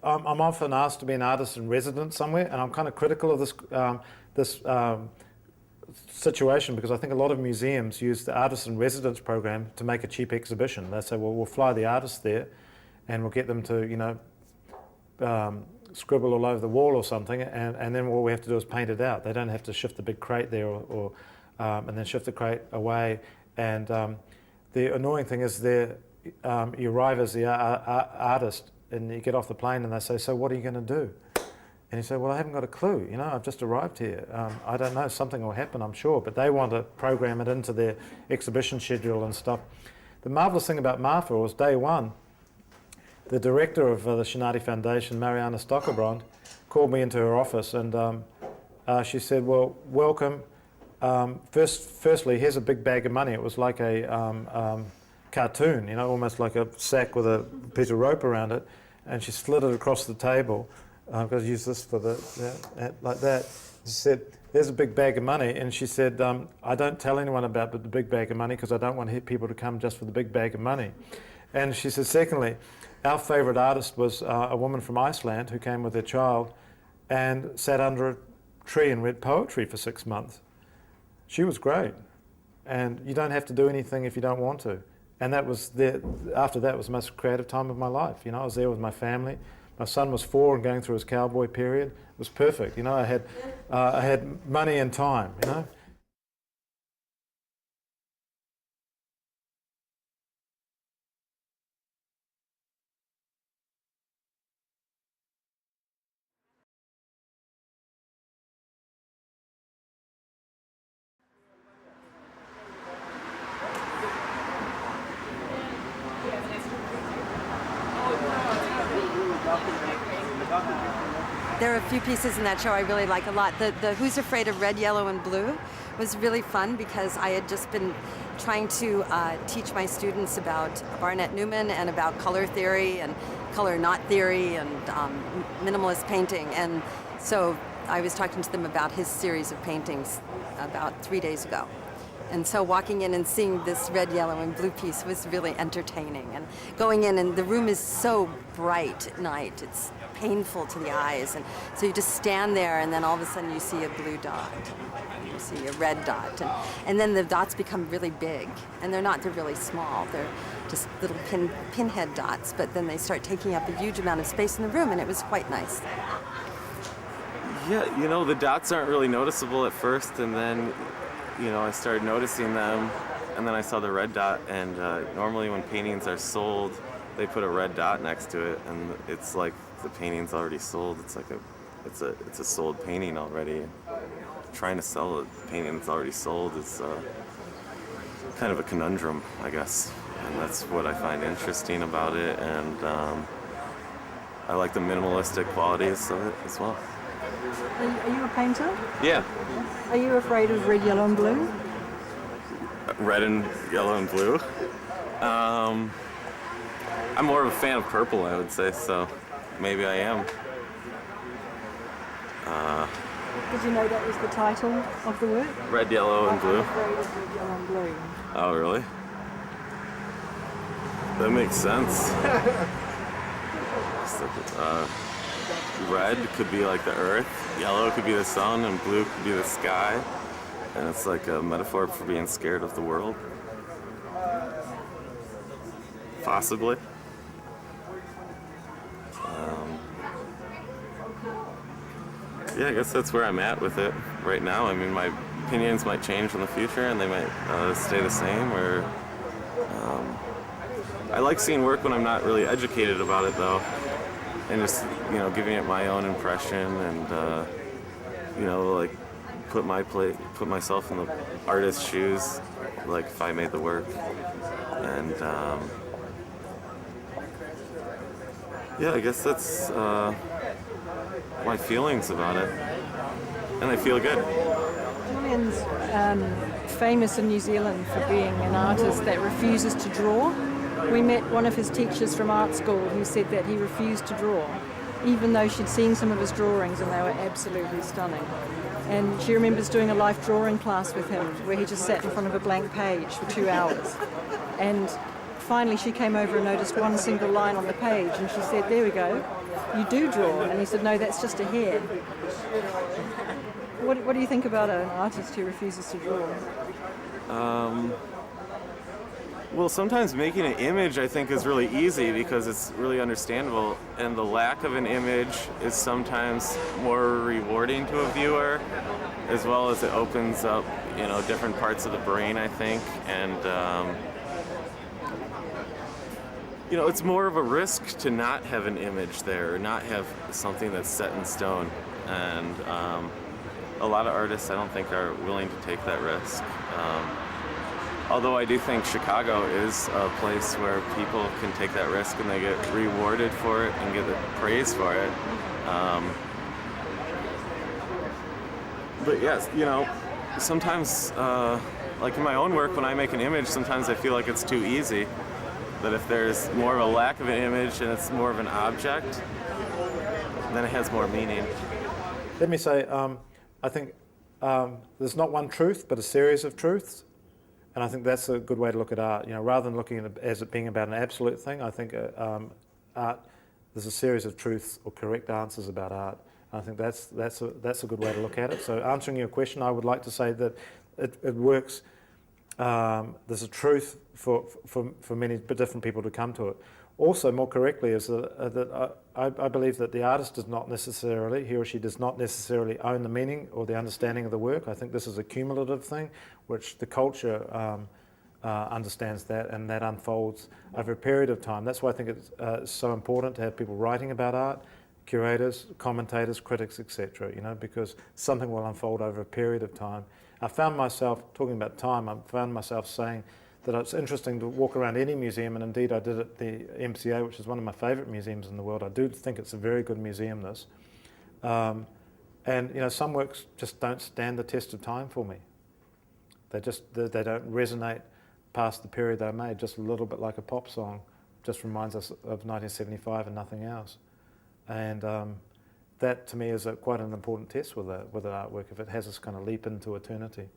I'm often asked to be an artist in residence somewhere, and I'm kind of critical of this situation, because I think a lot of museums use the artist in residence program to make a cheap exhibition. They say, well, we'll fly the artists there and we'll get them to, you know, scribble all over the wall or something, and then all we have to do is paint it out. They don't have to shift the big crate there and then shift the crate away. And the annoying thing is you arrive as the artist and you get off the plane and they say, so what are you going to do? And you say, well, I haven't got a clue, you know, I've just arrived here. I don't know, something will happen, I'm sure, but they want to program it into their exhibition schedule and stuff. The marvellous thing about Martha was day one, the director of the Shinati Foundation, Mariana Stockerbrand, called me into her office and she said, well, welcome. Firstly, here's a big bag of money. It was like a cartoon, you know, almost like a sack with a piece of rope around it, and she slid it across the table. I'm going to use this for like that. She said, there's a big bag of money, and she said, I don't tell anyone about the big bag of money because I don't want people to come just for the big bag of money. And she said, secondly, our favourite artist was a woman from Iceland who came with her child and sat under a tree and read poetry for 6 months. She was great, and you don't have to do anything if you don't want to. And that was after that was the most creative time of my life. You know, I was there with my family. My son was 4 and going through his cowboy period. It was perfect. You know, I had money and time, you know. There are a few pieces in that show I really like a lot. The Who's Afraid of Red, Yellow, and Blue was really fun because I had just been trying to teach my students about Barnett Newman and about color theory and color knot theory and minimalist painting. And so I was talking to them about his series of paintings about 3 days ago. And so walking in and seeing this red, yellow, and blue piece was really entertaining. And going in, and the room is so bright at night, it's painful to the eyes. And so you just stand there, and then all of a sudden you see a blue dot, and you see a red dot. And then the dots become really big. And they're really small. They're just little pinhead dots, but then they start taking up a huge amount of space in the room, and it was quite nice. Yeah, you know, the dots aren't really noticeable at first, and then you know, I started noticing them, and then I saw the red dot, and normally when paintings are sold, they put a red dot next to it, and it's like the painting's already sold. It's like it's a sold painting already. Trying to sell a painting that's already sold is kind of a conundrum, I guess, and that's what I find interesting about it, and I like the minimalistic qualities of it as well. Are you a painter? Yeah. Are you afraid of red, yellow, and blue? Red and yellow and blue? I'm more of a fan of purple, I would say, so maybe I am. Did you know that was the title of the work? Red, yellow, and blue? I'm afraid of red, yellow, and blue. Oh, really? That makes sense. Red could be like the earth, yellow could be the sun, and blue could be the sky. And it's like a metaphor for being scared of the world. Possibly. Yeah, I guess that's where I'm at with it right now. I mean, my opinions might change in the future, and they might stay the same, or I like seeing work when I'm not really educated about it, though. And just, you know, giving it my own impression, and you know, like put myself in the artist's shoes, like if I made the work, and yeah, I guess that's my feelings about it, and I feel good. Julian's famous in New Zealand for being an artist that refuses to draw. We met one of his teachers from art school who said that he refused to draw, even though she'd seen some of his drawings and they were absolutely stunning. And she remembers doing a life drawing class with him where he just sat in front of a blank page for 2 hours. And finally she came over and noticed one single line on the page, and she said, there we go, you do draw. And he said, no, that's just a hair. What do you think about an artist who refuses to draw? Well, sometimes making an image, I think, is really easy because it's really understandable, and the lack of an image is sometimes more rewarding to a viewer, as well as it opens up, different parts of the brain, I think, and it's more of a risk to not have an image there, or not have something that's set in stone, and a lot of artists, I don't think, are willing to take that risk. Although I do think Chicago is a place where people can take that risk and they get rewarded for it and get praise for it. But yes, sometimes, like in my own work, when I make an image, sometimes I feel like it's too easy. That if there's more of a lack of an image and it's more of an object, then it has more meaning. Let me say, I think there's not one truth, but a series of truths. And I think that's a good way to look at art. Rather than looking at it as it being about an absolute thing, I think art, there's a series of truths or correct answers about art. And I think that's a good way to look at it. So answering your question, I would like to say that it works. There's a truth for many different people to come to it. Also, more correctly, is that I believe that the artist does not necessarily, he or she does not necessarily own the meaning or the understanding of the work. I think this is a cumulative thing, which the culture understands that, and that unfolds over a period of time. That's why I think it's so important to have people writing about art, curators, commentators, critics, etc. Because something will unfold over a period of time. I found myself, talking about time, I found myself saying that it's interesting to walk around any museum, and indeed I did at the MCA, which is one of my favourite museums in the world. I do think it's a very good museum, this. And some works just don't stand the test of time for me. They don't resonate past the period they're made, just a little bit like a pop song. Just reminds us of 1975 and nothing else. And that to me is quite an important test with an artwork, if it has this kind of leap into eternity.